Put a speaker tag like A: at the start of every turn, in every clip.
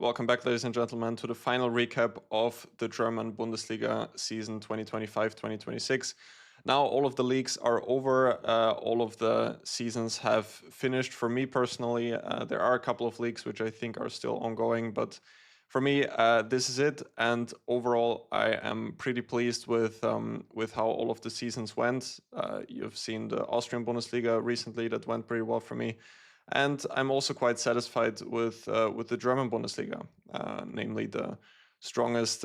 A: Welcome back, ladies and gentlemen, to the final recap of the German Bundesliga season 2025-2026. Now all of the leagues are over. All of the seasons have finished. For me personally, there are a couple of leagues which I think are still ongoing, but for me, this is it. And overall, I am pretty pleased with how all of the seasons went. You've seen the Austrian Bundesliga recently; that went pretty well for me. And I'm also quite satisfied with the German Bundesliga, namely the strongest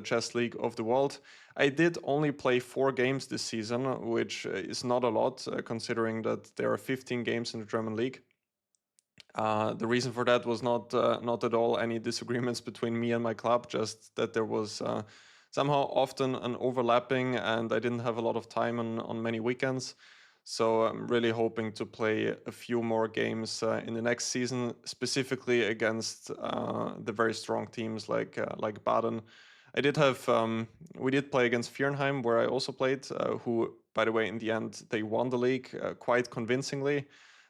A: chess league of the world. I did only play 4 games this season, which is not a lot, considering that there are 15 games in the German league. The reason for that was not at all any disagreements between me and my club, just that there was somehow often an overlapping, and I didn't have a lot of time on many weekends. So I'm really hoping to play a few more games in the next season, specifically against the very strong teams like Baden. I did have we did play against Viernheim, where I also played. Who, by the way, in the end they won the league quite convincingly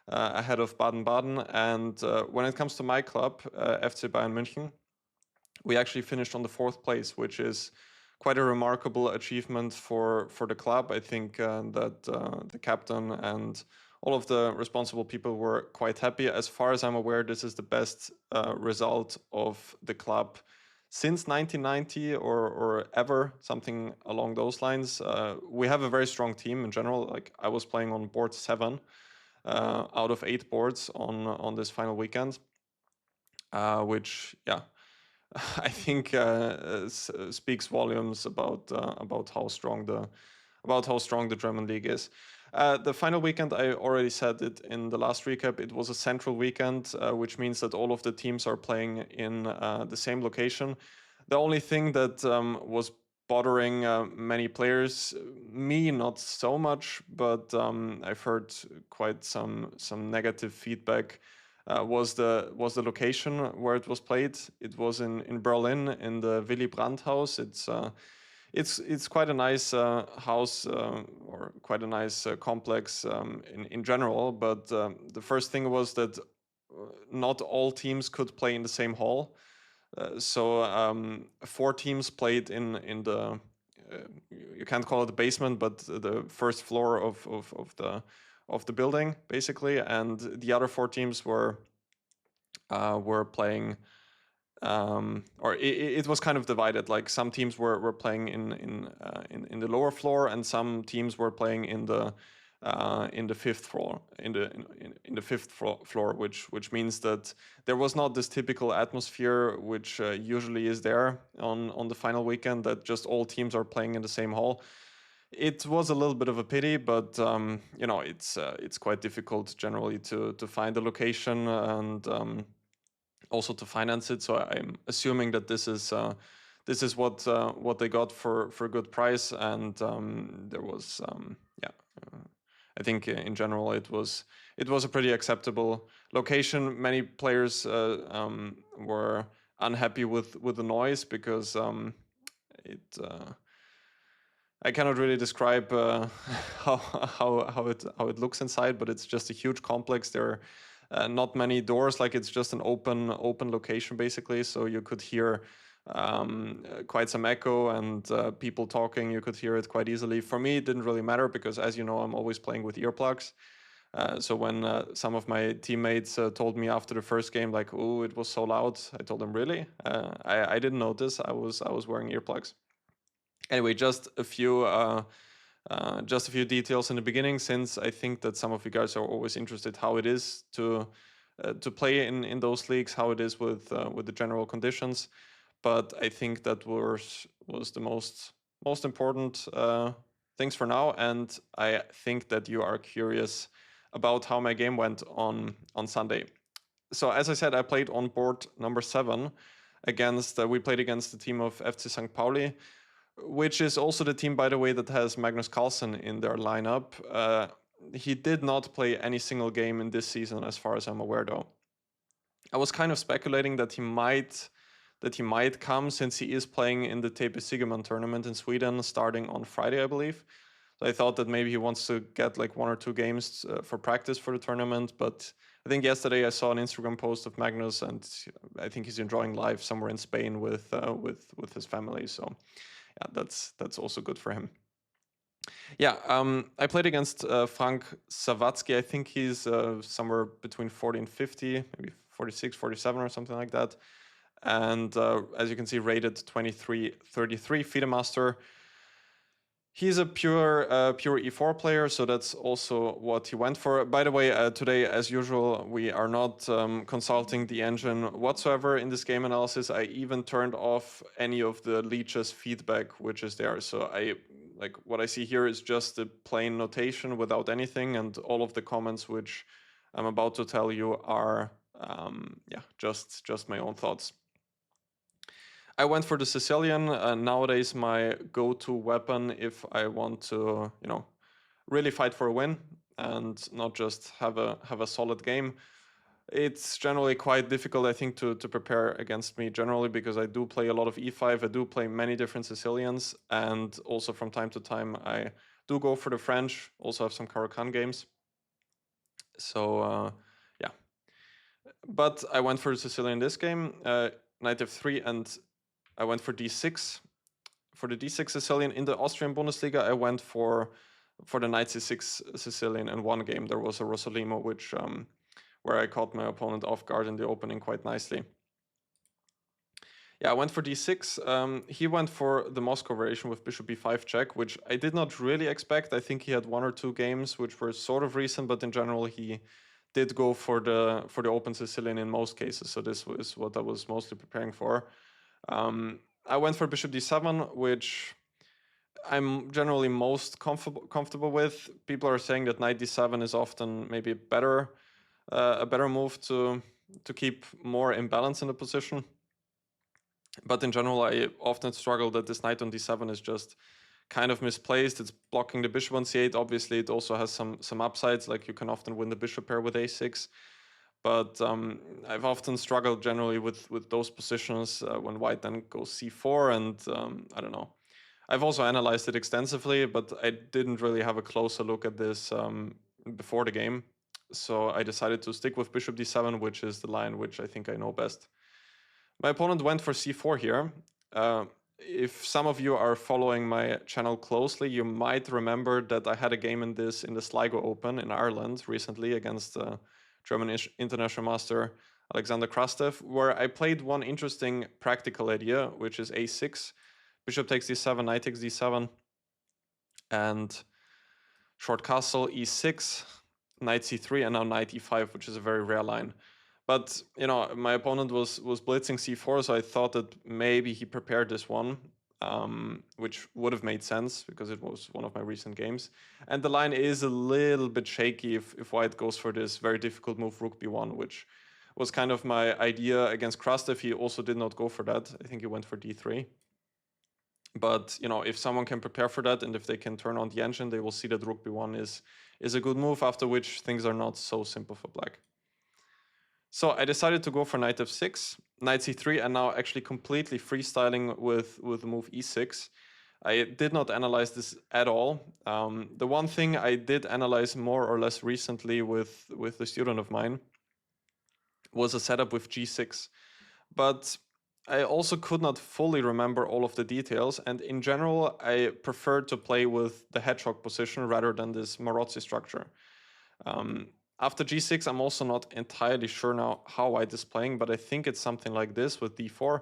A: ahead of Baden-Baden. And when it comes to my club, FC Bayern München, we actually finished on the 4th place, which is quite a remarkable achievement for the club. I think that the captain and all of the responsible people were quite happy. As far as I'm aware, this is the best result of the club since 1990 or ever, something along those lines. We have a very strong team in general. Like, I was playing on board 7 out of 8 boards on this final weekend, which, yeah, I think speaks volumes about how strong the German league is. The final weekend, I already said it in the last recap, it was a central weekend, which means that all of the teams are playing in the same location. The only thing that was bothering many players, me not so much, but I've heard quite some negative feedback. Was the location where it was played. It was in Berlin, in the Willy Brandt house. It's quite a nice house, or quite a nice complex in general. But the first thing was that not all teams could play in the same hall. So 4 teams played in the you can't call it the basement, but the first floor of the building, basically, and the other 4 teams were playing, or it was kind of divided. Like, some teams were playing in the lower floor, and some teams were playing in the 5th floor, in the 5th floor, which means that there was not this typical atmosphere which usually is there on the final weekend, that just all teams are playing in the same hall. It was a little bit of a pity, but it's quite difficult generally to find a location, and also to finance it. So I'm assuming that this is what they got for a good price, and there was I think in general it was a pretty acceptable location. Many players were unhappy with the noise, because it. I cannot really describe how it looks inside, but it's just a huge complex. There are not many doors. Like, it's just an open location, basically. So you could hear quite some echo, and people talking. You could hear it quite easily. For me, it didn't really matter, because, as you know, I'm always playing with earplugs. So when some of my teammates told me after the first game, like, "Oh, it was so loud," I told them, "Really? I didn't notice. I was wearing earplugs." Anyway, just a few details in the beginning, since I think that some of you guys are always interested how it is to play in those leagues, how it is with the general conditions. But I think that was the most important things for now, and I think that you are curious about how my game went on Sunday. So, as I said, I played on board number 7 against. We played against the team of FC St. Pauli, which is also the team, by the way, that has Magnus Carlsen in their lineup. He did not play any single game in this season, as far as I'm aware, though. I was kind of speculating that he might come, since he is playing in the TP Sigeman tournament in Sweden starting on Friday, I believe. So I thought that maybe he wants to get like 1 or 2 games for practice for the tournament. But I think yesterday I saw an Instagram post of Magnus, and I think he's enjoying life somewhere in Spain with his family. So yeah, that's also good for him. Yeah, I played against Frank Sawatzki. I think he's somewhere between 40 and 50, maybe 46, 47 or something like that. And as you can see, rated 23-33, FIDE master. He's a pure E4 player, so that's also what he went for. By the way, today, as usual, we are not consulting the engine whatsoever in this game analysis. I even turned off any of the lichess feedback which is there. So what I see here is just the plain notation without anything, and all of the comments which I'm about to tell you are just my own thoughts. I went for the Sicilian. Nowadays, my go-to weapon if I want to, really fight for a win and not just have a solid game. It's generally quite difficult, I think, to prepare against me generally, because I do play a lot of e5. I do play many different Sicilians, and also from time to time I do go for the French. Also have some Caro-Kann games. So yeah, but I went for the Sicilian this game. Knight f3, and I went for d6. For the d6 Sicilian in the Austrian Bundesliga, I went for the knight c6 Sicilian in one game. There was a Rosolimo, where I caught my opponent off guard in the opening quite nicely. Yeah, I went for d6. He went for the Moscow variation with bishop b5 check, which I did not really expect. I think he had 1 or 2 games which were sort of recent, but in general he did go for the open Sicilian in most cases. So this was what I was mostly preparing for. I went for bishop d7, which I'm generally most comfortable with. People are saying that knight d7 is often maybe a better move to keep more imbalance in the position. But in general, I often struggle that this knight on d7 is just kind of misplaced. It's blocking the bishop on c8. Obviously, it also has some upsides, like you can often win the bishop pair with a6. But I've often struggled generally with those positions when white then goes c4, and I don't know. I've also analyzed it extensively, but I didn't really have a closer look at this before the game. So I decided to stick with bishop d7, which is the line which I think I know best. My opponent went for c4 here. If some of you are following my channel closely, you might remember that I had a game in the Sligo Open in Ireland recently against German international master Alexander Krastev, where I played one interesting practical idea, which is a6, bishop takes d7, knight takes d7, and short castle e6, knight c3, and now knight e5, which is a very rare line. But my opponent was blitzing c4, so I thought that maybe he prepared this one, which would have made sense because it was one of my recent games. And the line is a little bit shaky if white goes for this very difficult move, rook b1, which was kind of my idea against Krastev. He also did not go for that. I think he went for d3. But if someone can prepare for that, and if they can turn on the engine, they will see that rook b1 is a good move, after which things are not so simple for black. So I decided to go for knight f6, knight c3, and now actually completely freestyling with the move e6. I did not analyze this at all. The one thing I did analyze more or less recently with a student of mine was a setup with g6. But I also could not fully remember all of the details, and in general, I preferred to play with the hedgehog position rather than this Marozzi structure. After g6, I'm also not entirely sure now how white is playing, but I think it's something like this with d4.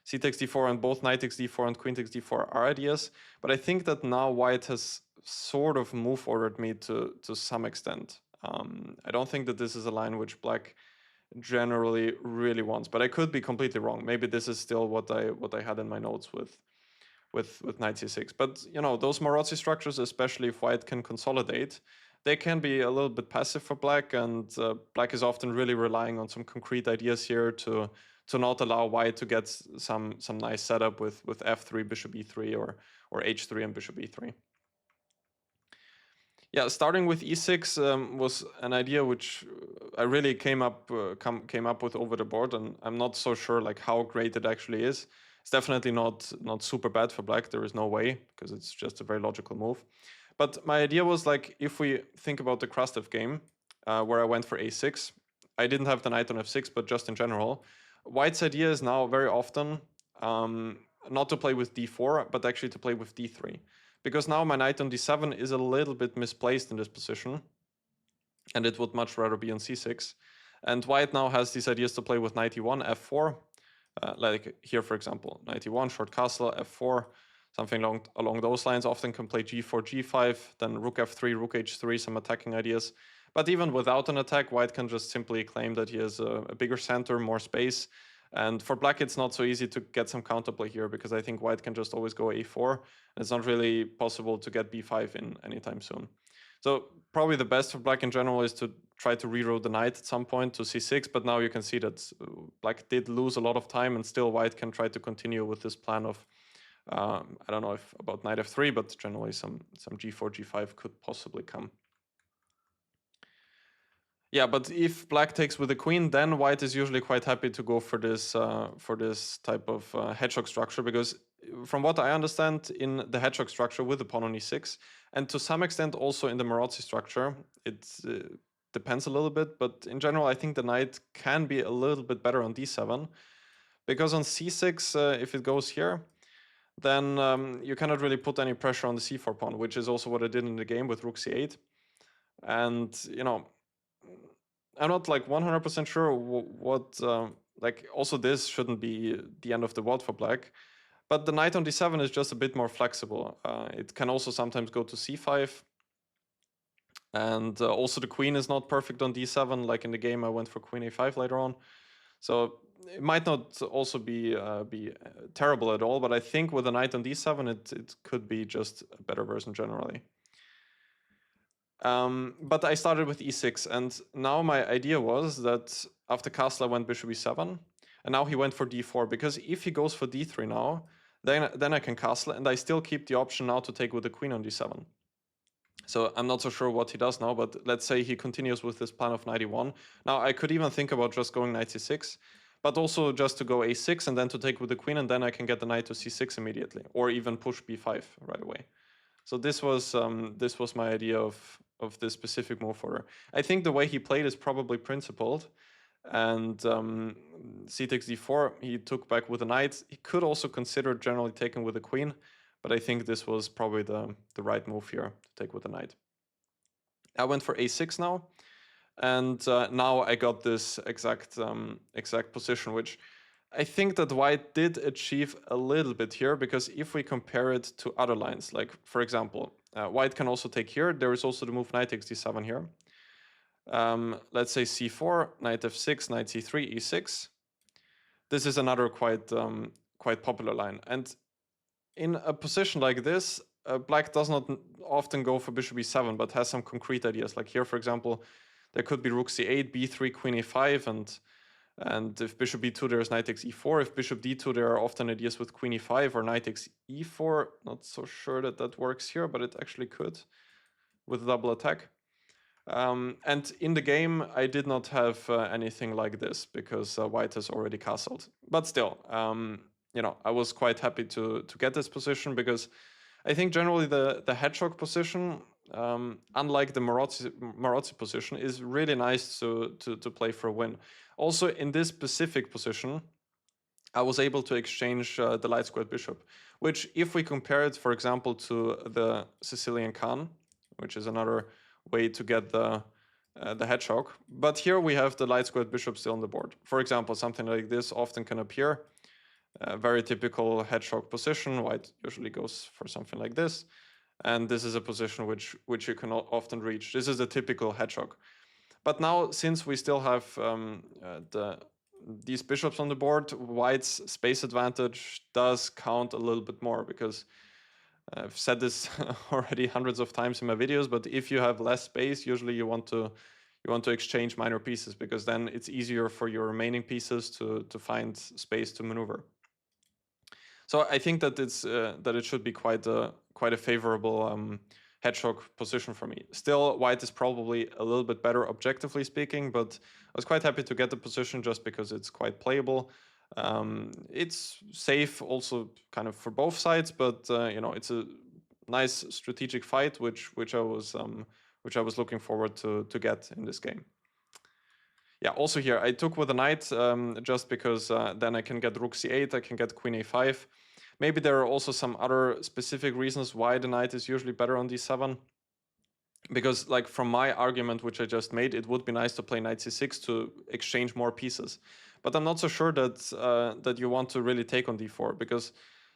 A: C takes d4 and both knight takes d4 and queen takes d4 are ideas, but I think that now white has sort of move ordered me to some extent. I don't think that this is a line which black generally really wants, but I could be completely wrong. Maybe this is still what I had in my notes with knight c6. But those Marozzi structures, especially if white can consolidate, they can be a little bit passive for black, and black is often really relying on some concrete ideas here to not allow white to get some nice setup with f3, bishop e3, or h3 and bishop e3. Yeah, starting with e6 was an idea which I really came up with over the board, and I'm not so sure like how great it actually is. It's definitely not super bad for black. There is no way, because it's just a very logical move. But my idea was like, if we think about the Krastev game, where I went for a6, I didn't have the knight on f6, but just in general, White's idea is now very often not to play with d4, but actually to play with d3. Because now my knight on d7 is a little bit misplaced in this position, and it would much rather be on c6. And White now has these ideas to play with knight e1, f4, like here, for example, knight e1, short castle, f4, something along those lines. Often can play g4, g5, then rook f3, rook h3, some attacking ideas. But even without an attack, White can just simply claim that he has a bigger center, more space. And for Black, it's not so easy to get some counterplay here, because I think White can just always go a4, and it's not really possible to get b5 in anytime soon. So probably the best for Black in general is to try to reroute the knight at some point to c6, but now you can see that Black did lose a lot of time, and still White can try to continue with this plan of, I don't know if about knight f3, but generally some g4, g5 could possibly come. Yeah, but if Black takes with the queen, then White is usually quite happy to go for this type of hedgehog structure, because from what I understand in the hedgehog structure with the pawn on e6, and to some extent also in the Maróczy structure, it depends a little bit, but in general I think the knight can be a little bit better on d7, because on c6, if it goes here, then you cannot really put any pressure on the c4 pawn, which is also what I did in the game with rook c8. And, you know, I'm not like 100% sure what like also this shouldn't be the end of the world for Black, but the knight on d7 is just a bit more flexible. It can also sometimes go to c5, and also the queen is not perfect on d7. Like in the game, I went for queen a5 later on, so it might not also be terrible at all. But I think with the knight on d7, it could be just a better version generally. But I started with e6, and now my idea was that after castle I went bishop e7, and now he went for d4, because if he goes for d3 now, then I can castle, and I still keep the option now to take with the queen on d7. So I'm not so sure what he does now, but let's say he continues with this plan of knight e1. Now I could even think about just going knight c6, but also just to go a6 and then to take with the queen, and then I can get the knight to c6 immediately, or even push b5 right away. So this was my idea of this specific move order. I think the way he played is probably principled, and c takes d4, he took back with a knight. He could also consider generally taking with the queen, but I think this was probably the right move here to take with the knight. I went for a6 now, and now I got this exact position, which I think that White did achieve a little bit here, because if we compare it to other lines, like for example, White can also take here. There is also the move knight takes d7 here. Let's say c4, knight f6, knight c3, e6. This is another quite popular line. And in a position like this, Black does not often go for bishop e7, but has some concrete ideas. Like here, for example, there could be rook c8, b3, queen a5, and if bishop b2, there is knight takes e4. If bishop d2, there are often ideas with queen e5 or knight takes e4. Not so sure that that works here, but it actually could with a double attack. And in the game, I did not have anything like this, because White has already castled. But still, you know, I was quite happy to get this position, because I think generally the hedgehog position, unlike the Maróczy position, is really nice to play for a win. Also, in this specific position, I was able to exchange the light squared bishop, which, if we compare it, for example, to the Sicilian Khan, which is another way to get the hedgehog, but here we have the light squared bishop still on the board. For example, something like this often can appear. Very typical hedgehog position. White usually goes for something like this, and this is a position which you can often reach. This is a typical hedgehog. But now, since we still have these bishops on the board, White's space advantage does count a little bit more, because I've said this already hundreds of times in my videos, but if you have less space, usually you want to exchange minor pieces, because then it's easier for your remaining pieces to find space to maneuver. So I think that it should be quite a favorable hedgehog position for me. Still, White is probably a little bit better objectively speaking, but I was quite happy to get the position just because it's quite playable. It's safe also kind of for both sides, but you know, it's a nice strategic fight, which I was looking forward to get in this game. Yeah, also here I took with the knight just because then I can get rook c8, I can get queen a5. Maybe there are also some other specific reasons why the knight is usually better on d7. Because like from my argument, which I just made, it would be nice to play knight c6 to exchange more pieces. But I'm not so sure that that you want to really take on d4, because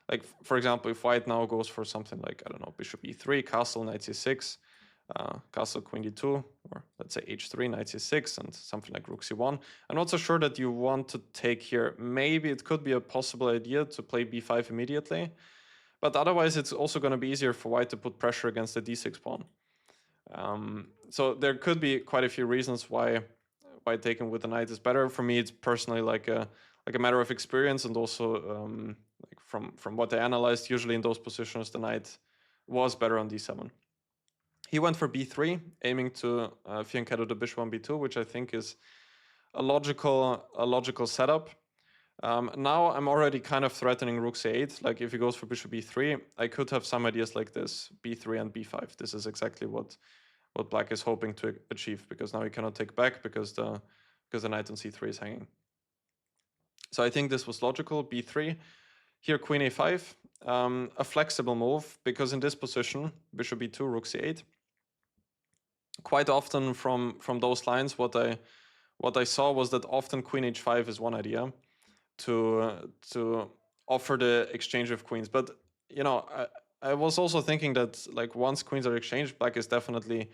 A: like, for example, if white now goes for something like, I don't know, bishop e3, castle, knight c6, castle, queen d2, or let's say h3, knight c6, and something like rook c1, I'm not so sure that you want to take here. Maybe it could be a possible idea to play b5 immediately, but otherwise it's also going to be easier for white to put pressure against the d6 pawn. So there could be quite a few reasons why taking with the knight is better. For me, it's personally like a matter of experience, and also like from what I analyzed, usually in those positions the knight was better on d7. He went for b3, aiming to fianchetto the bishop on b2, which I think is a logical setup. Now I'm already kind of threatening rook c8. Like if he goes for bishop b3, I could have some ideas like this, b3 and b5. This is exactly what black is hoping to achieve, because now he cannot take back because the knight on c3 is hanging. So I think this was logical, b3. Here queen a5, a flexible move, because in this position, bishop b2, rook c8, quite often from those lines, what I saw was that often queen h5 is one idea to offer the exchange of queens. But you know, I was also thinking that like once queens are exchanged, black is definitely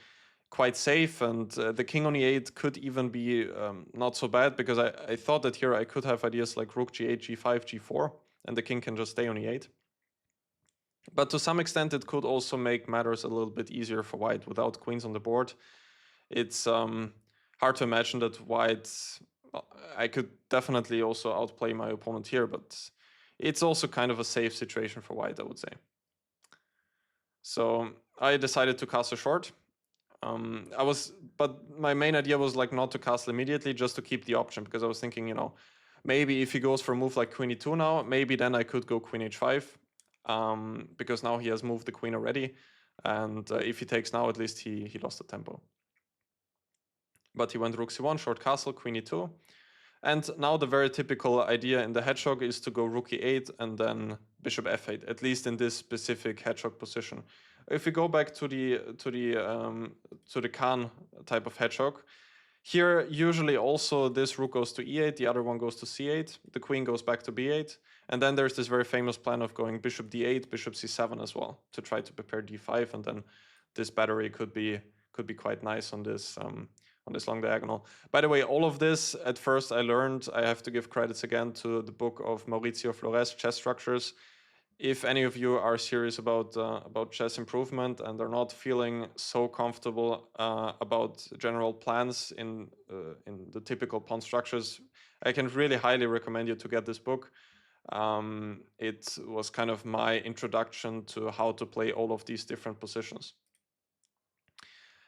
A: quite safe, and the king on e8 could even be not so bad, because I thought that here I could have ideas like rook g8, g5, g4, and the king can just stay on e8. But to some extent, it could also make matters a little bit easier for white without queens on the board. It's hard to imagine that white... I could definitely also outplay my opponent here, but it's also kind of a safe situation for white, I would say. So I decided to castle short. But my main idea was like not to castle immediately, just to keep the option, because I was thinking, you know, maybe if he goes for a move like queen e2 now, maybe then I could go queen h5, because now he has moved the queen already, and if he takes now, at least he lost the tempo. But he went rook c1, short castle, queen e2, and now the very typical idea in the hedgehog is to go rook e8 and then bishop f8, at least in this specific hedgehog position. If we go back to the Khan type of hedgehog, here usually also this rook goes to e8, the other one goes to c8, the queen goes back to b8, and then there's this very famous plan of going bishop d8, bishop c7 as well, to try to prepare d5, and then this battery could be quite nice on this long diagonal. By the way, all of this at first I learned, I have to give credits again to the book of Maurizio Flores, Chess Structures. If any of you are serious about chess improvement and are not feeling so comfortable about general plans in the typical pawn structures, I can really highly recommend you to get this book. It was kind of my introduction to how to play all of these different positions.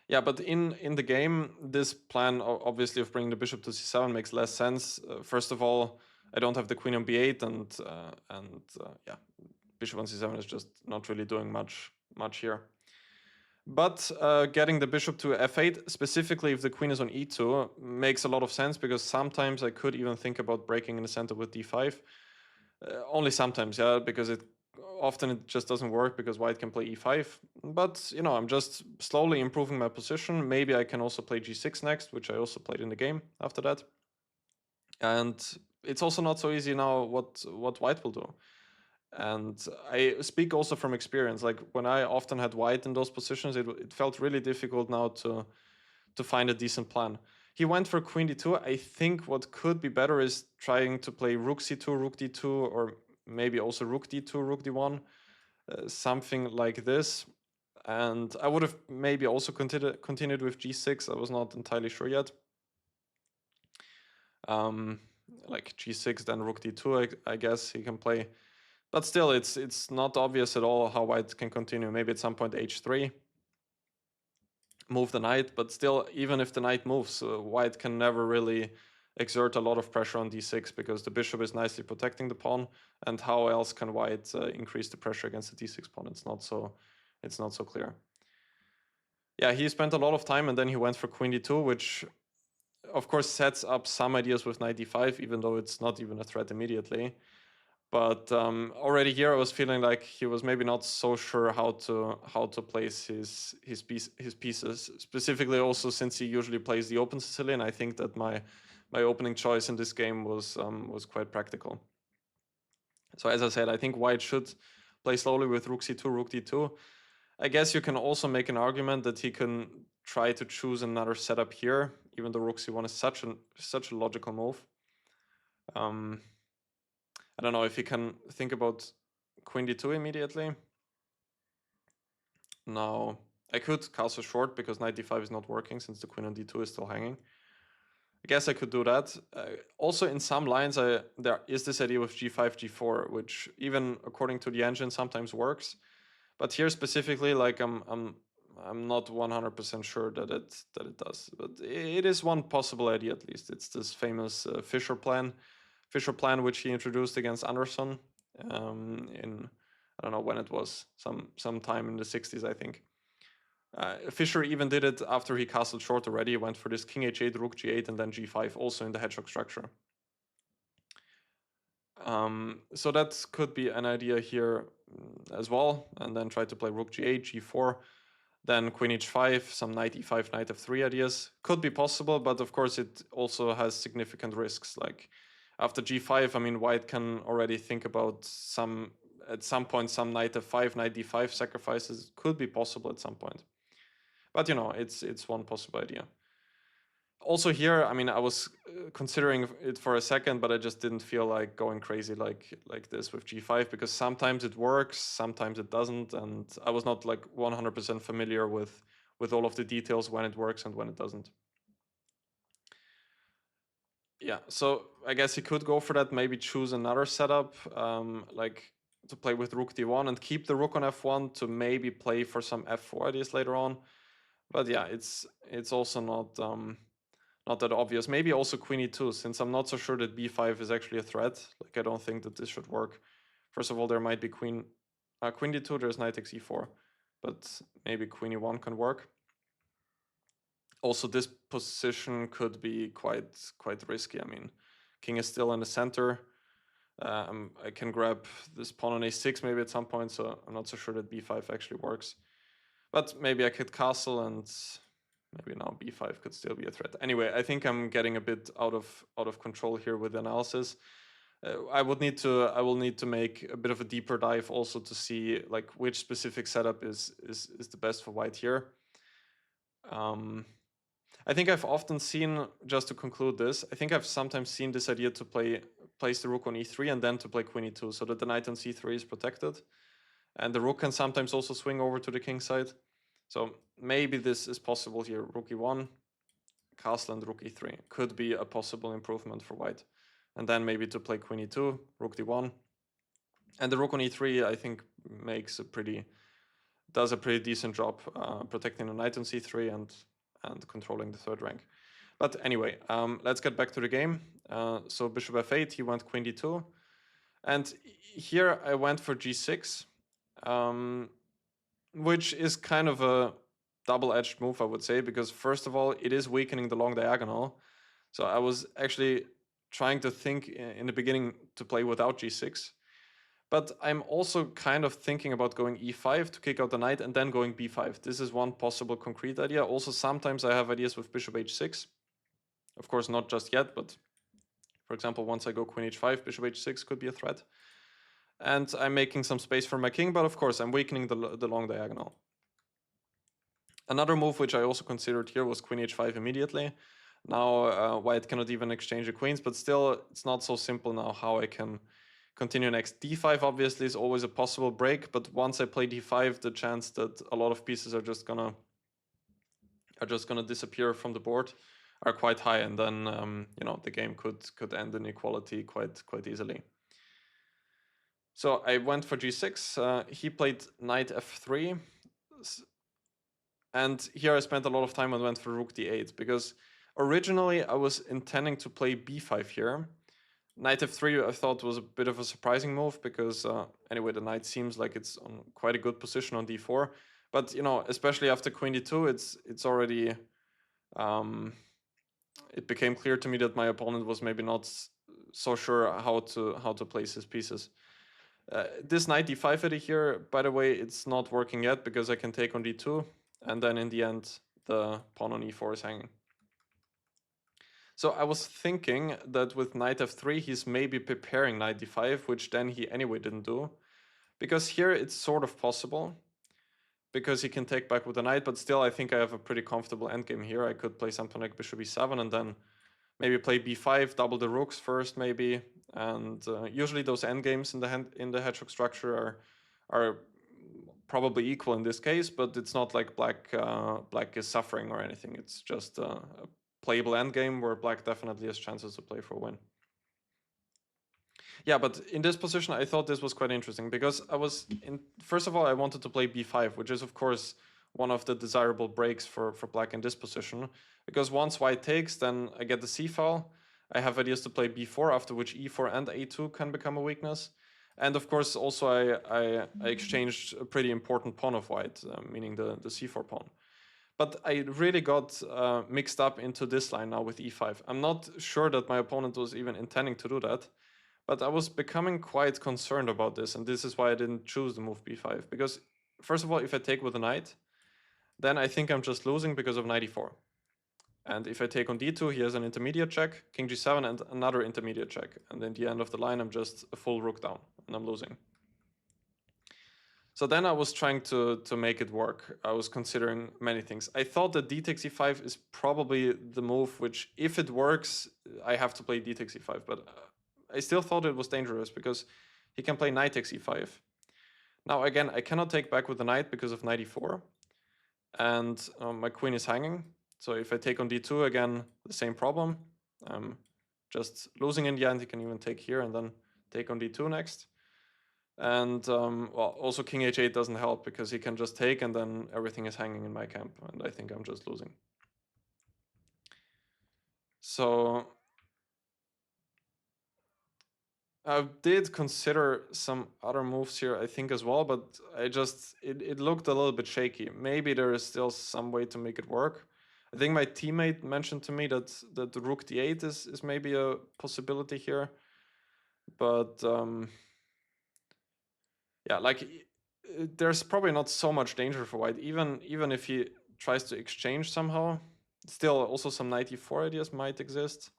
A: Yeah, but in the game, this plan obviously of bringing the bishop to c7 makes less sense. First of all, I don't have the queen on b8, and yeah, bishop on c7 is just not really doing much here. But getting the bishop to f8, specifically if the queen is on e2, makes a lot of sense, because sometimes I could even think about breaking in the center with d5. Only sometimes, yeah, because often it just doesn't work, because white can play e5. But, you know, I'm just slowly improving my position. Maybe I can also play g6 next, which I also played in the game after that. And it's also not so easy now what white will do. And I speak also from experience. Like when I often had white in those positions, it felt really difficult now to find a decent plan. He went for queen d2. I think what could be better is trying to play rook c2, rook d2, or maybe also rook d2, rook d1, something like this. And I would have maybe also continued with g6. I was not entirely sure yet. Like g6, then rook d2, I guess he can play. But still, it's not obvious at all how white can continue. Maybe at some point h3, move the knight. But still, even if the knight moves, white can never really exert a lot of pressure on d6, because the bishop is nicely protecting the pawn. And how else can white increase the pressure against the d6 pawn? it's not so clear. Yeah, he spent a lot of time, and then he went for queen d2, which of course sets up some ideas with knight d5, even though it's not even a threat immediately. But already here I was feeling like he was maybe not so sure how to place his pieces. Specifically, also since he usually plays the open Sicilian, I think that my opening choice in this game was quite practical. So as I said, I think white should play slowly with rook c2, rook d2. I guess you can also make an argument that he can try to choose another setup here, even though rook c1 is such a logical move. I don't know if he can think about queen d2 immediately. Now, I could castle short because knight d5 is not working since the queen on d2 is still hanging. I guess I could do that. Also, in some lines, there is this idea with g5, g4, which even according to the engine sometimes works. But here specifically, like I'm not 100% sure that it does. But it is one possible idea at least. It's this famous Fischer plan, which he introduced against Anderson in, I don't know when it was, some time in the 60s, I think. Fischer even did it after he castled short already. He went for this king h8, rook g8, and then g5, also in the hedgehog structure. So that could be an idea here as well, and then try to play rook g8, g4, then queen h5, some knight e5, knight f3 ideas. Could be possible, but of course it also has significant risks. Like after g5, I mean, white can already think about at some point some knight f5, knight d5 sacrifices. Could be possible at some point. But you know, it's one possible idea. Also here, I mean, I was considering it for a second, but I just didn't feel like going crazy like this with g5, because sometimes it works, sometimes it doesn't, and I was not like 100% familiar with all of the details when it works and when it doesn't. Yeah, so I guess he could go for that, maybe choose another setup, like to play with rook d1 and keep the rook on f1 to maybe play for some f4 ideas later on. But yeah, it's also not that obvious. Maybe also queen e2, since I'm not so sure that b5 is actually a threat. Like I don't think that this should work. First of all, there might be queen d2, there's knight takes e4, but maybe queen e1 can work. Also, this position could be quite risky. I mean, king is still in the center. I can grab this pawn on a6 maybe at some point, so I'm not so sure that b5 actually works. But maybe I could castle, and maybe now b5 could still be a threat. Anyway, I think I'm getting a bit out of control here with the analysis. I will need to make a bit of a deeper dive also to see like which specific setup is the best for white here. I think I've often seen, just to conclude this, I think I've sometimes seen this idea to place the rook on e3 and then to play queen e2, so that the knight on c3 is protected. And the rook can sometimes also swing over to the king side. So maybe this is possible here. Rook e1, castle and rook e3 could be a possible improvement for white. And then maybe to play queen e2, rook d1. And the rook on e3, I think, does a pretty decent job protecting the knight on c3 and controlling the third rank. But anyway, let's get back to the game. So bishop f8, he went queen d2. And here I went for g6. Which is kind of a double-edged move, I would say, because first of all, it is weakening the long diagonal. So I was actually trying to think in the beginning to play without g6. But I'm also kind of thinking about going e5 to kick out the knight and then going b5. This is one possible concrete idea. Also, sometimes I have ideas with bishop h6. Of course, not just yet, but for example, once I go queen h5, bishop h6 could be a threat. And I'm making some space for my king, but of course I'm weakening the long diagonal. Another move which I also considered here was queen h5 immediately. Now white cannot even exchange the queens, but still it's not so simple now how I can continue next. d5 obviously is always a possible break, but once I play d5, the chance that a lot of pieces are just gonna disappear from the board are quite high, and then you know, the game could end in equality quite easily. So I went for g6, he played knight f3, and here I spent a lot of time and went for rook d8, because originally I was intending to play b5 here. Knight f3 I thought was a bit of a surprising move, because anyway, the knight seems like it's on quite a good position on d4, But especially after queen d2, it's already it became clear to me that my opponent was maybe not so sure how to place his pieces. This knight d5 idea here, by the way, it's not working yet because I can take on d2, and then in the end the pawn on e4 is hanging. So I was thinking that with knight f3 he's maybe preparing knight d5, which then he anyway didn't do, because here it's sort of possible, because he can take back with the knight, but still I think I have a pretty comfortable endgame here. I could play something like bishop e7 and then maybe play b5, double the rooks first maybe, and usually those endgames in the hedgehog structure are probably equal in this case, but it's not like black is suffering or anything. It's just a playable endgame where black definitely has chances to play for a win. Yeah, but in this position, I thought this was quite interesting because first of all, I wanted to play b5, which is of course one of the desirable breaks for black in this position, because once white takes, then I get the c file. I have ideas to play b4, after which e4 and a2 can become a weakness. And of course, also I exchanged a pretty important pawn of white, meaning the c4 pawn. But I really got mixed up into this line now with e5. I'm not sure that my opponent was even intending to do that, but I was becoming quite concerned about this, and this is why I didn't choose the move b5. Because first of all, if I take with a knight, then I think I'm just losing because of knight e4. And if I take on d2, he has an intermediate check, king g7, and another intermediate check. And in the end of the line, I'm just a full rook down, and I'm losing. So then I was trying to make it work. I was considering many things. I thought that d takes e5 is probably the move which, if it works, I have to play d takes e5. But I still thought it was dangerous because he can play knight takes e5. Now again, I cannot take back with the knight because of knight e4. And my queen is hanging. So if I take on d2, again, the same problem. I'm just losing in the end. He can even take here and then take on d2 next. And well, also king h8 doesn't help because he can just take and then everything is hanging in my camp. And I think I'm just losing. So I did consider some other moves here, I think, as well, but it looked a little bit shaky. Maybe there is still some way to make it work. I think my teammate mentioned to me that the rook d8 is maybe a possibility here. But yeah, like there's probably not so much danger for white, even if he tries to exchange somehow. Still, also some knight e4 ideas might exist.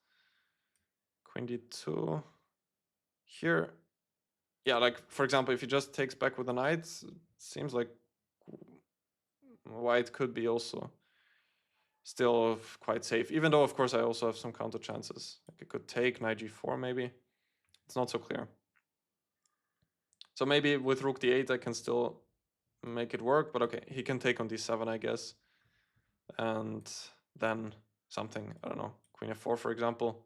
A: Queen d2 here. Yeah, like for example, if he just takes back with a knight, it seems like white could be also still quite safe, even though of course I also have some counter chances. Like I could take knight g4 maybe. It's not so clear. So maybe with rook d8 I can still make it work, but okay, he can take on d7, I guess. And then something, I don't know, queen f4 for example.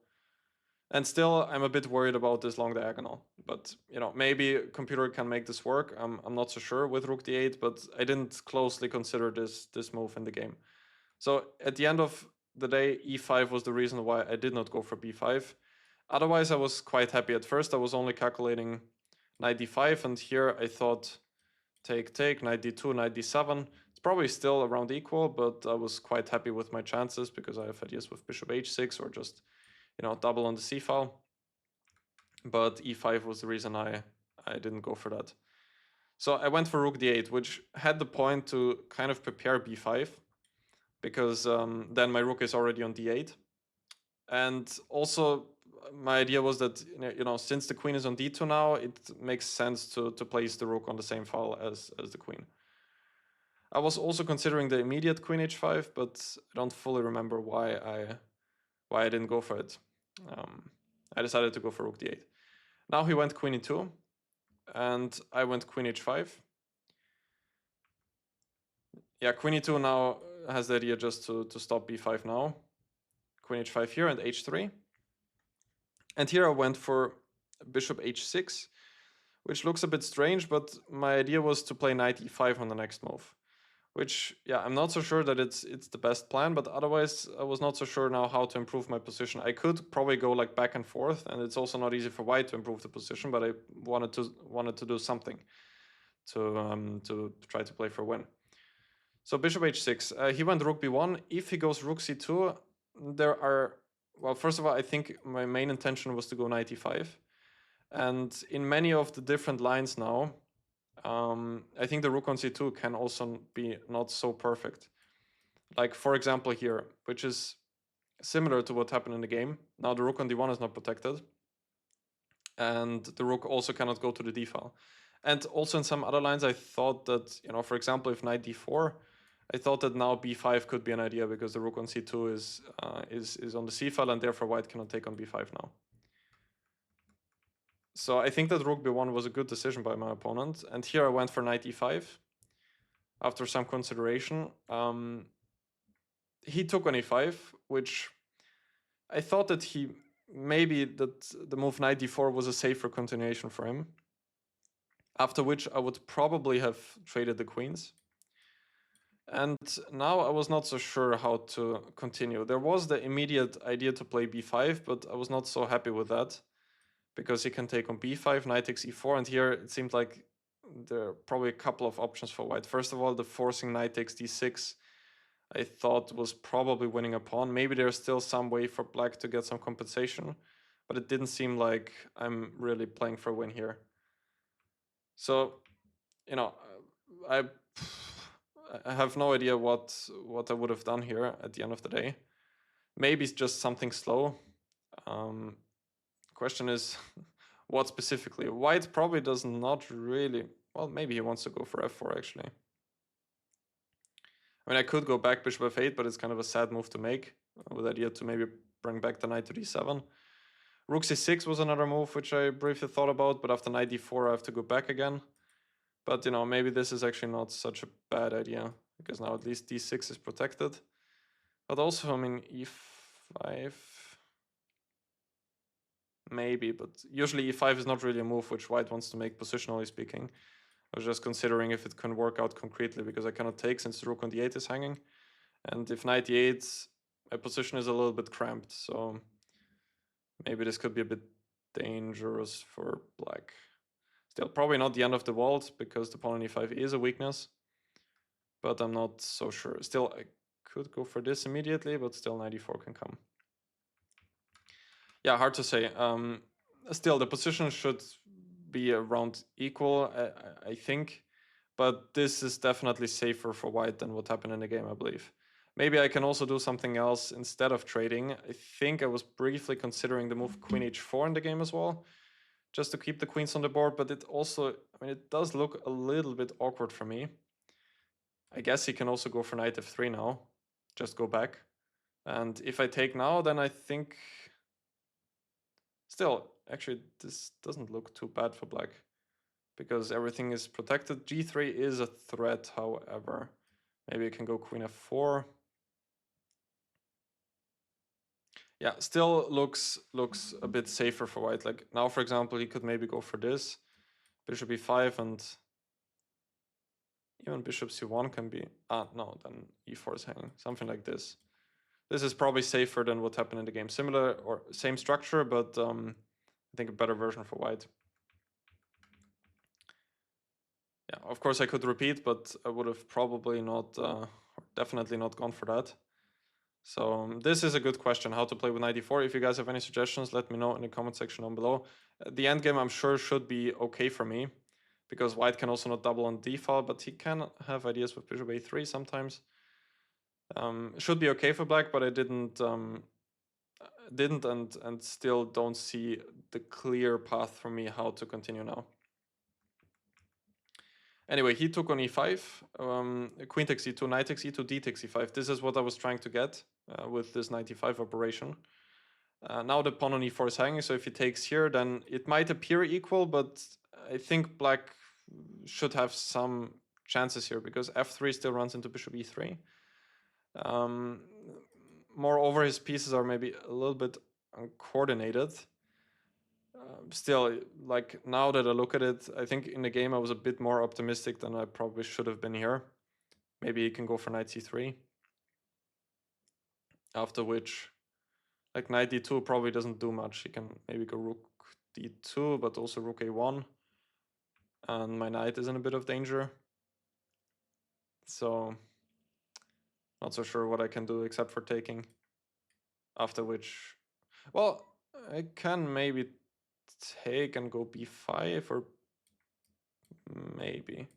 A: And still, I'm a bit worried about this long diagonal. But, maybe a computer can make this work. I'm not so sure with rook d8, but I didn't closely consider this move in the game. So at the end of the day, e5 was the reason why I did not go for b5. Otherwise, I was quite happy. At first, I was only calculating knight d5, and here I thought take, knight d2, knight d7. It's probably still around equal, but I was quite happy with my chances because I have ideas with bishop h6 or just double on the c file. But e5 was the reason I didn't go for that. So I went for rook d8, which had the point to kind of prepare b5, because then my rook is already on d8. And also my idea was that, since the queen is on d2 now, it makes sense to place the rook on the same file as the queen. I was also considering the immediate queen h5, but I don't fully remember why I didn't go for it. I decided to go for rook d8. Now he went queen e2, and I went queen h5. Yeah, queen e2 now has the idea just to stop b5 now. Queen h5 here and h3. And here I went for bishop h6, which looks a bit strange, but my idea was to play knight e5 on the next move. Which, yeah, I'm not so sure that it's the best plan, but otherwise I was not so sure now how to improve my position. I could probably go like back and forth, and it's also not easy for white to improve the position, but I wanted to do something to try to play for a win. So bishop h6. He went rook b1. If he goes rook c2, there are... Well, first of all, I think my main intention was to go knight e5. And in many of the different lines now, I think the rook on c2 can also be not so perfect. Like, for example, here, which is similar to what happened in the game. Now the rook on d1 is not protected. And the rook also cannot go to the d file. And also in some other lines, I thought that, you know, for example, if knight d4, I thought that now b5 could be an idea because the rook on c2 is on the c file, and therefore white cannot take on b5 now. So I think that rook b1 was a good decision by my opponent. And here I went for knight e5 after some consideration. He took on e5, which I thought that maybe that the move knight d4 was a safer continuation for him. After which I would probably have traded the queens. And now I was not so sure how to continue. There was the immediate idea to play b5, but I was not so happy with that because he can take on b5, knight takes e4, and here it seemed like there are probably a couple of options for white. First of all, the forcing knight takes d6 I thought was probably winning a pawn. Maybe there's still some way for black to get some compensation, but it didn't seem like I'm really playing for a win here. So, you know, I have no idea what I would have done here at the end of the day. Maybe it's just something slow. Question is, what specifically? White probably does not really... Well, maybe he wants to go for f4 actually. I mean, I could go back bishop f8, but it's kind of a sad move to make with the idea to maybe bring back the knight to d7. Rook c6 was another move which I briefly thought about, but after knight d4 I have to go back again. But, you know, maybe this is actually not such a bad idea, because now at least d6 is protected. But also, I mean, e5... Maybe, but usually e5 is not really a move which white wants to make positionally speaking. I was just considering if it can work out concretely, because I cannot take since the rook on d8 is hanging. And if knight d8, my position is a little bit cramped, so maybe this could be a bit dangerous for black. Still, probably not the end of the world, because the pawn on e5 is a weakness, but I'm not so sure. Still, I could go for this immediately, but still knight e4 can come. Yeah, hard to say. Still, the position should be around equal, I think, but this is definitely safer for white than what happened in the game, I believe. Maybe I can also do something else instead of trading. I think I was briefly considering the move queen h4 in the game as well, just to keep the queens on the board, but it also, I mean, it does look a little bit awkward for me. I guess he can also go for knight f3 now, just go back. And if I take now, then I think... Still, actually, this doesn't look too bad for black, because everything is protected. g3 is a threat, however. Maybe I can go queen f4. Yeah, still looks a bit safer for white. Like now, for example, he could maybe go for this. Bishop e5 and even bishop c1 can be... no, then e4 is hanging. Something like this. This is probably safer than what happened in the game. Similar or same structure, but I think a better version for white. Yeah, of course I could repeat, but I would have probably not, definitely not gone for that. So this is a good question, how to play with knight e4. If you guys have any suggestions, let me know in the comment section down below. The endgame I'm sure should be okay for me, because white can also not double on d file, but he can have ideas with bishop a3 sometimes. Should be okay for black, but I didn't and still don't see the clear path for me how to continue now. Anyway, he took on e5, queen takes e2, knight takes e2, d takes e5. This is what I was trying to get with this knight e5 operation. Now the pawn on e4 is hanging, so if he takes here, then it might appear equal, but I think black should have some chances here, because f3 still runs into bishop e3. Moreover, his pieces are maybe a little bit uncoordinated. Still, like now that I look at it, I think in the game I was a bit more optimistic than I probably should have been here. Maybe he can go for knight c3. After which, like knight d2 probably doesn't do much. He can maybe go rook d2, but also rook a1. And my knight is in a bit of danger. So, Not so sure what I can do except for taking. After which, well, I can maybe take and go b5 or maybe.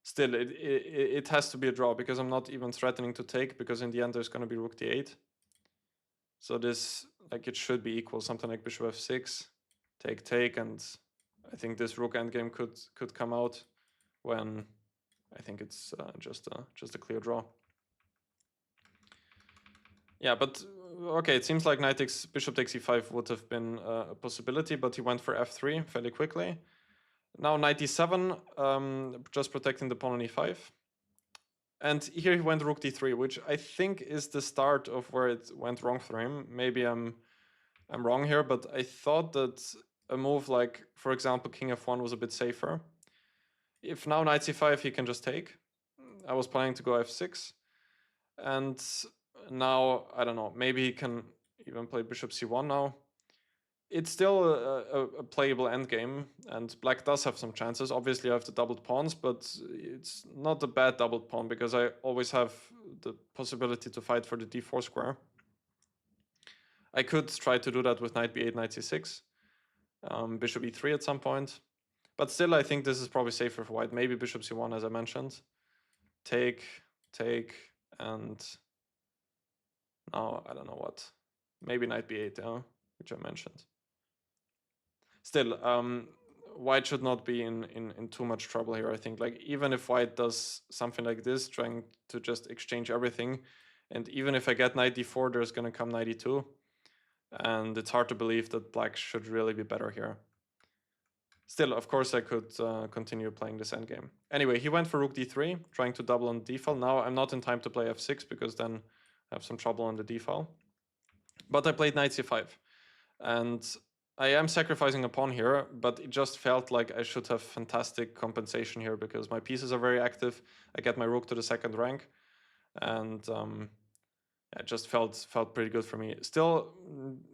A: Still, it has to be a draw because I'm not even threatening to take, because in the end there's going to be rook d8. So this, like, it should be equal, something like bishop f6, take, and I think this rook endgame could come out when I think it's just a clear draw. Yeah, but okay, it seems like knight takes, bishop takes e5 would have been a possibility, but he went for f3 fairly quickly. Now knight e7, just protecting the pawn on e5. And here he went rook d3, which I think is the start of where it went wrong for him. Maybe I'm wrong here, but I thought that a move like, for example, king f1 was a bit safer. If now knight c5, he can just take. I was planning to go f6. And now, I don't know, maybe he can even play bishop c1 now. It's still a playable endgame, and black does have some chances. Obviously, I have the doubled pawns, but it's not a bad doubled pawn because I always have the possibility to fight for the d4 square. I could try to do that with knight b8, knight c6, bishop e3 at some point. But still, I think this is probably safer for white. Maybe bishop c1, as I mentioned. Take, and now I don't know what. Maybe knight b8, yeah, which I mentioned. Still, white should not be in too much trouble here, I think. Like, even if white does something like this, trying to just exchange everything, and even if I get knight d4, there's going to come knight e2, and it's hard to believe that black should really be better here. Still, of course, I could continue playing this endgame. Anyway, he went for rook d3, trying to double on d file. Now I'm not in time to play f6, because then I have some trouble on the d file. But I played knight c5, and I am sacrificing a pawn here, but it just felt like I should have fantastic compensation here because my pieces are very active. I get my rook to the second rank, and it just felt pretty good for me. Still,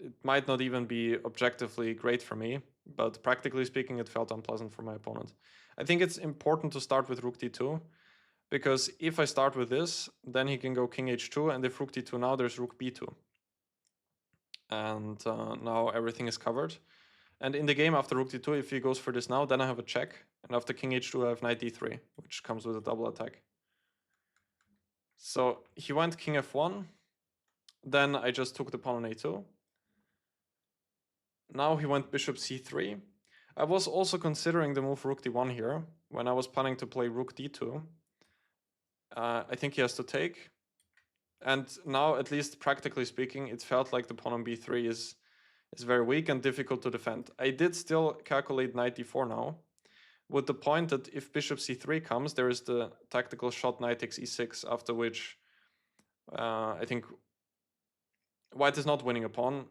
A: it might not even be objectively great for me, but practically speaking, it felt unpleasant for my opponent. I think it's important to start with rook d2, because if I start with this, then he can go king h2, and if rook d2 now, there's rook b2. And now everything is covered. And in the game after rook d2, if he goes for this now, then I have a check. And after king h2, I have knight d3, which comes with a double attack. So he went king f1. Then I just took the pawn on a2. Now he went bishop c3. I was also considering the move rook d1 here when I was planning to play rook d2. I think he has to take. And now, at least practically speaking, it felt like the pawn on b3 is very weak and difficult to defend. I did still calculate knight d4 now, with the point that if bishop c3 comes, there is the tactical shot knight takes e6, after which I think white is not winning a pawn,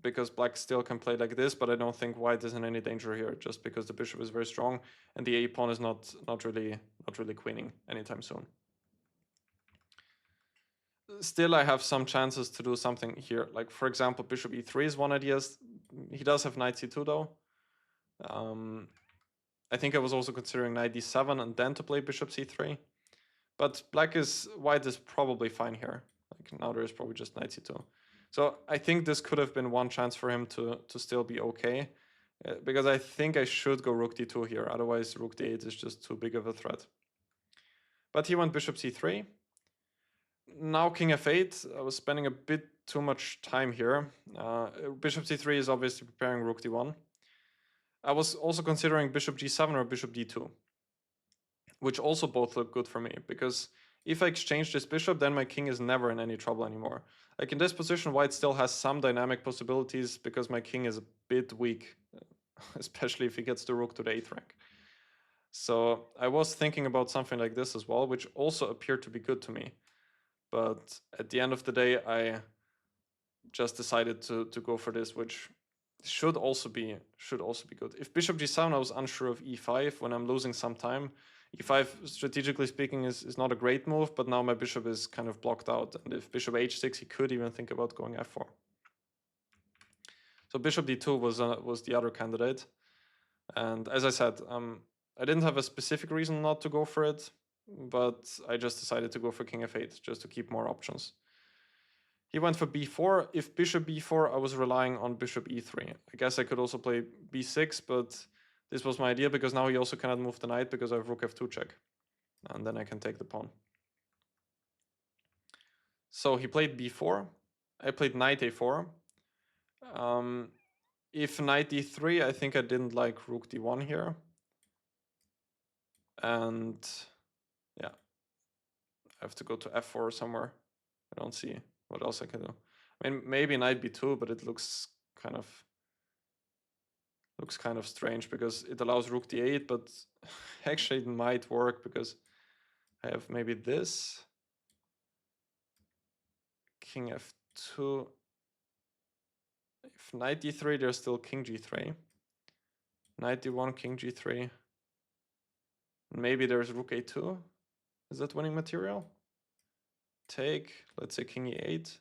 A: because black still can play like this, but I don't think white is in any danger here, just because the bishop is very strong and the a pawn is not really queening anytime soon. Still, I have some chances to do something here. Like, for example, bishop e3 is one idea. He does have knight c2 though. I think I was also considering knight d7 and then to play bishop c3. But white is probably fine here. Like, now there is probably just knight c2. So I think this could have been one chance for him to still be okay. Because I think I should go rook d2 here. Otherwise, rook d8 is just too big of a threat. But he went bishop c3. Now king f8, I was spending a bit too much time here. Bishop c3 is obviously preparing rook d1. I was also considering bishop g7 or bishop d2, which also both look good for me, because if I exchange this bishop, then my king is never in any trouble anymore. Like, in this position, white still has some dynamic possibilities because my king is a bit weak, especially if he gets the rook to the 8th rank. So I was thinking about something like this as well, which also appeared to be good to me. But at the end of the day, I just decided to go for this, which should also be good. If bishop g7, I was unsure of e5 when I'm losing some time. e5, strategically speaking, is not a great move, but now my bishop is kind of blocked out. And if bishop h6, he could even think about going f4. So bishop d2 was the other candidate. And as I said, I didn't have a specific reason not to go for it. but I just decided to go for king f8 just to keep more options. He went for b4. If bishop b4, I was relying on bishop e3. I guess I could also play b6, but this was my idea because now he also cannot move the knight because I have rook f2 check. And then I can take the pawn. So he played b4. I played knight a4. If knight d3, I think I didn't like rook d1 here. And yeah, I have to go to f4 somewhere. I don't see what else I can do. I mean, maybe knight b2, but it looks kind of strange because it allows rook d8, but actually it might work because I have maybe this. King f2. If knight d3, there's still king g3. Knight d1, king g3. Maybe there's rook a2. Is that winning material? Take, let's say king e8.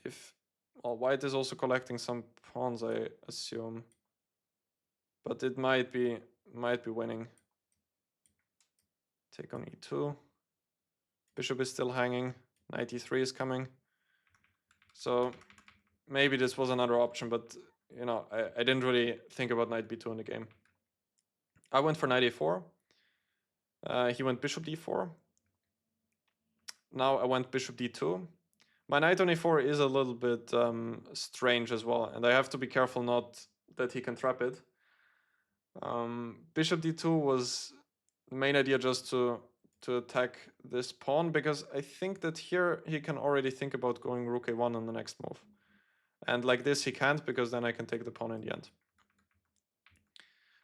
A: If, well, white is also collecting some pawns, I assume. But it might be winning. Take on e2. Bishop is still hanging. Knight e3 is coming. So maybe this was another option, but you know, I didn't really think about knight b2 in the game. I went for knight a4. He went bishop d4. Now I went bishop d2. My knight on a4 is a little bit strange as well, and I have to be careful not that he can trap it. Bishop d2 was the main idea, just to attack this pawn, because I think that here he can already think about going rook a1 on the next move. And like this he can't, because then I can take the pawn in the end.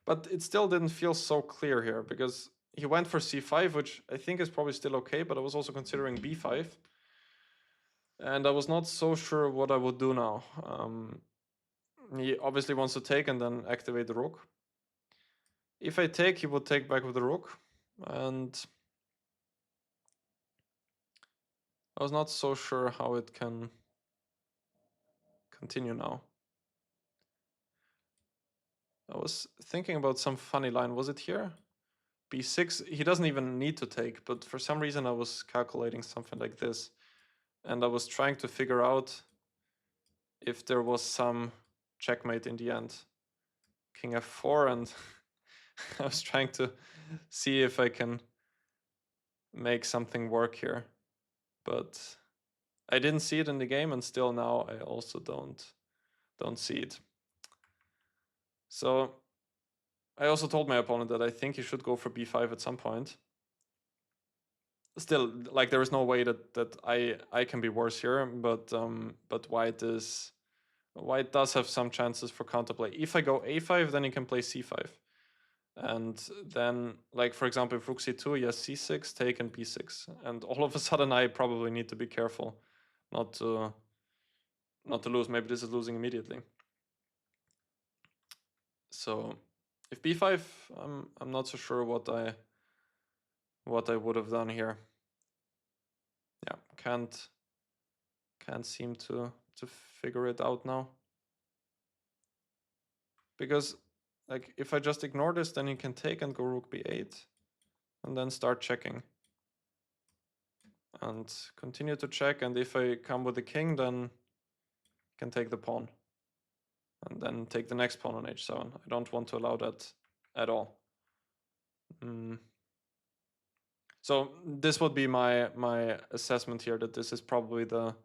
A: But it still didn't feel so clear here, because he went for c5, which I think is probably still okay, but I was also considering b5. And I was not so sure what I would do now. He obviously wants to take and then activate the rook. If I take, he would take back with the rook. And I was not so sure how it can continue now. I was thinking about some funny line. Was it here? b6. He doesn't even need to take, but for some reason I was calculating something like this. And I was trying to figure out if there was some checkmate in the end. King f4, and I was trying to see if I can make something work here. But I didn't see it in the game, and still now I also don't see it. So I also told my opponent that I think he should go for b5 at some point. Still, like, there is no way that I can be worse here, but white does have some chances for counterplay. If I go a5, then he can play c5. And then, like, for example, if rook c2, yes, c6, take, and b6. And all of a sudden I probably need to be careful not to lose. Maybe this is losing immediately. So if b5, I'm not so sure what I would have done here. Yeah, can't seem to figure it out now. Because, like, if I just ignore this, then you can take and go rook b8 and then start checking. And continue to check, and if I come with the king, then I can take the pawn. And then take the next pawn on h7. I don't want to allow that at all. So this would be my assessment here, that this is probably the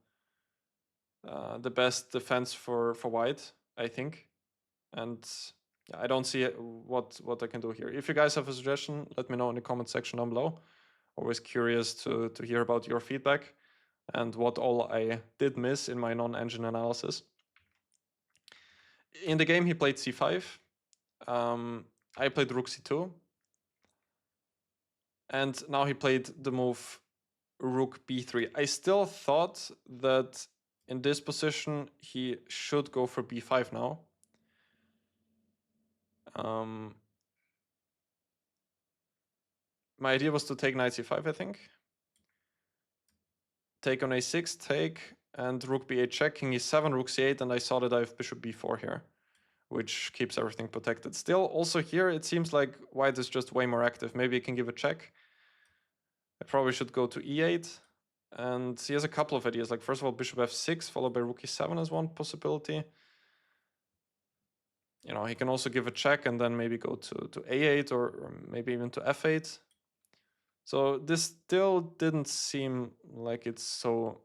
A: best defense for white, I think. And I don't see what I can do here. If you guys have a suggestion, let me know in the comment section down below. Always curious to hear about your feedback and what all I did miss in my non-engine analysis. In the game he played c5. I played rook c2. And now he played the move rook b3. I still thought that in this position he should go for b5 now. My idea was to take knight c5, I think. Take on a6, take, and rook b8 check, king e7, rook c8, and I saw that I have bishop b4 here. which keeps everything protected. Still, also here, it seems like white is just way more active. Maybe he can give a check. I probably should go to e8. And he has a couple of ideas. Like, first of all, bishop f6, followed by rook e7 as one possibility. You know, he can also give a check and then maybe go to a8 or maybe even to f8. So this still didn't seem like it's so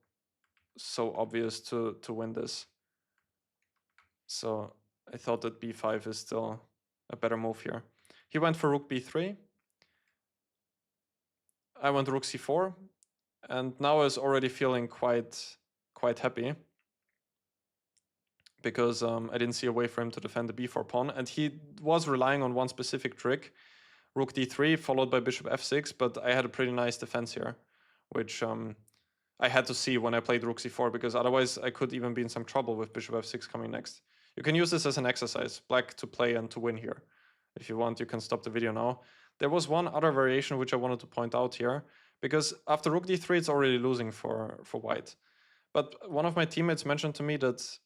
A: obvious to win this. So I thought that b5 is still a better move here. He went for rook b3. I went rook c4. And now I was already feeling quite happy, because I didn't see a way for him to defend the b4 pawn, and he was relying on one specific trick, rook d3 followed by bishop f6, but I had a pretty nice defense here, which I had to see when I played rook c4, because otherwise I could even be in some trouble with bishop f6 coming next. You can use this as an exercise, black to play and to win here. If you want, you can stop the video now. There was one other variation which I wanted to point out here, because after rook d3 it's already losing for white. But one of my teammates mentioned to me that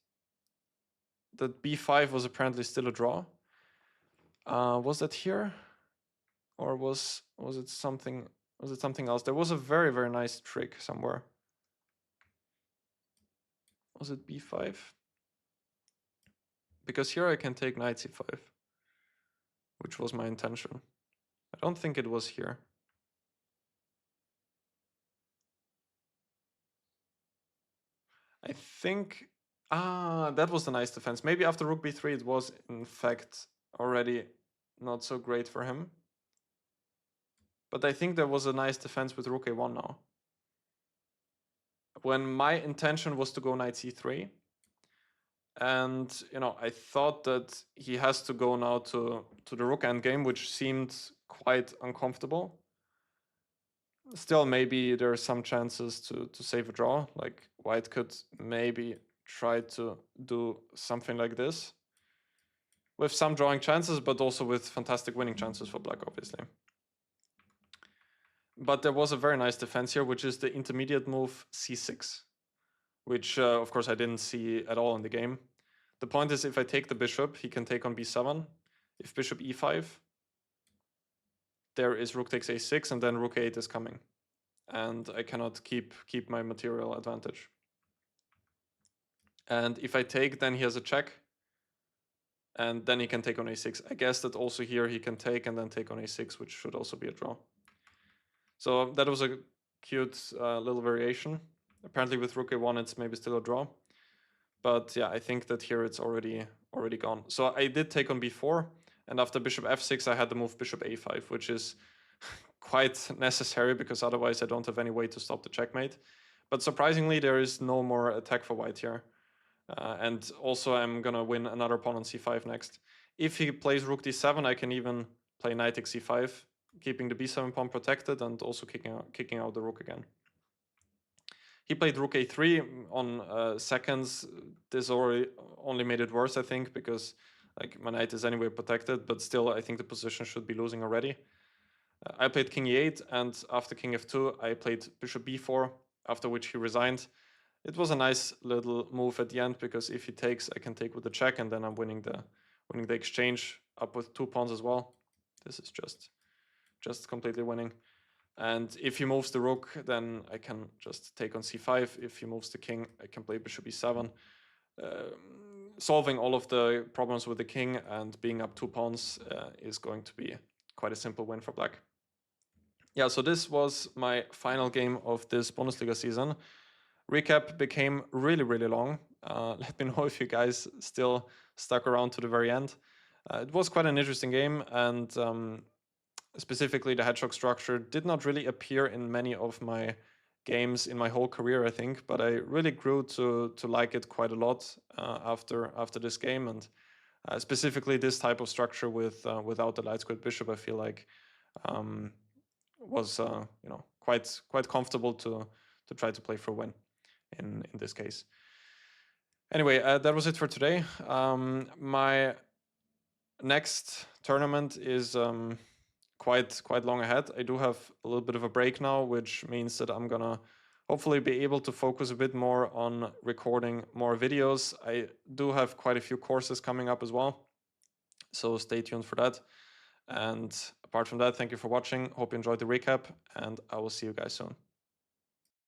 A: b5 was apparently still a draw. Was that here? Or was it something else? There was a very, very nice trick somewhere. Was it b5? Because here I can take knight c5, which was my intention. I don't think it was here. I think, that was the nice defense. Maybe after rook b3 it was in fact already not so great for him. But I think there was a nice defense with rook a1 now. When my intention was to go knight c3, and you know, I thought that he has to go now to the rook endgame, which seemed quite uncomfortable. Still, maybe there are some chances to save a draw. Like, white could maybe try to do something like this, with some drawing chances, but also with fantastic winning chances for black, obviously. But there was a very nice defense here, which is the intermediate move c6, which of course I didn't see at all in the game. The point is, if I take the bishop, he can take on b7. If bishop e5, there is rook takes a6, and then rook a8 is coming. And I cannot keep my material advantage. And if I take, then he has a check, and then he can take on a6. I guess that also here he can take and then take on a6, which should also be a draw. So that was a cute little variation. Apparently with rook a1 it's maybe still a draw. But yeah, I think that here it's already gone. So I did take on b4, and after bishop f6 I had to move bishop a5, which is quite necessary, because otherwise I don't have any way to stop the checkmate. But surprisingly, there is no more attack for white here. And also I'm gonna win another pawn on c5 next. If he plays rook d7, I can even play knight takes c5, keeping the b7 pawn protected and also kicking out the rook again. He played rook a3 on seconds. This only made it worse, I think, because like my knight is anyway protected, but still I think the position should be losing already. I played king e8, and after king f2 I played bishop b4, after which he resigned. It was a nice little move at the end, because if he takes, I can take with the check, and then I'm winning the exchange up with 2 pawns as well. This is just completely winning. And if he moves the rook, then I can just take on c5. If he moves the king, I can play bishop e7. Solving all of the problems with the king and being up 2 pawns is going to be quite a simple win for black. Yeah, so this was my final game of this Bundesliga season. Recap became really, really long. Let me know if you guys still stuck around to the very end. It was quite an interesting game, and specifically the hedgehog structure did not really appear in many of my games in my whole career, I think, but I really grew to like it quite a lot after this game, and specifically this type of structure without the light squared bishop, I feel like was quite comfortable to try to play for a win in this case. Anyway, that was it for today. My next tournament is quite long ahead. I do have a little bit of a break now, which means that I'm gonna hopefully be able to focus a bit more on recording more videos. I do have quite a few courses coming up as well, so stay tuned for that. And apart from that, thank you for watching. Hope you enjoyed the recap, and I will see you guys soon.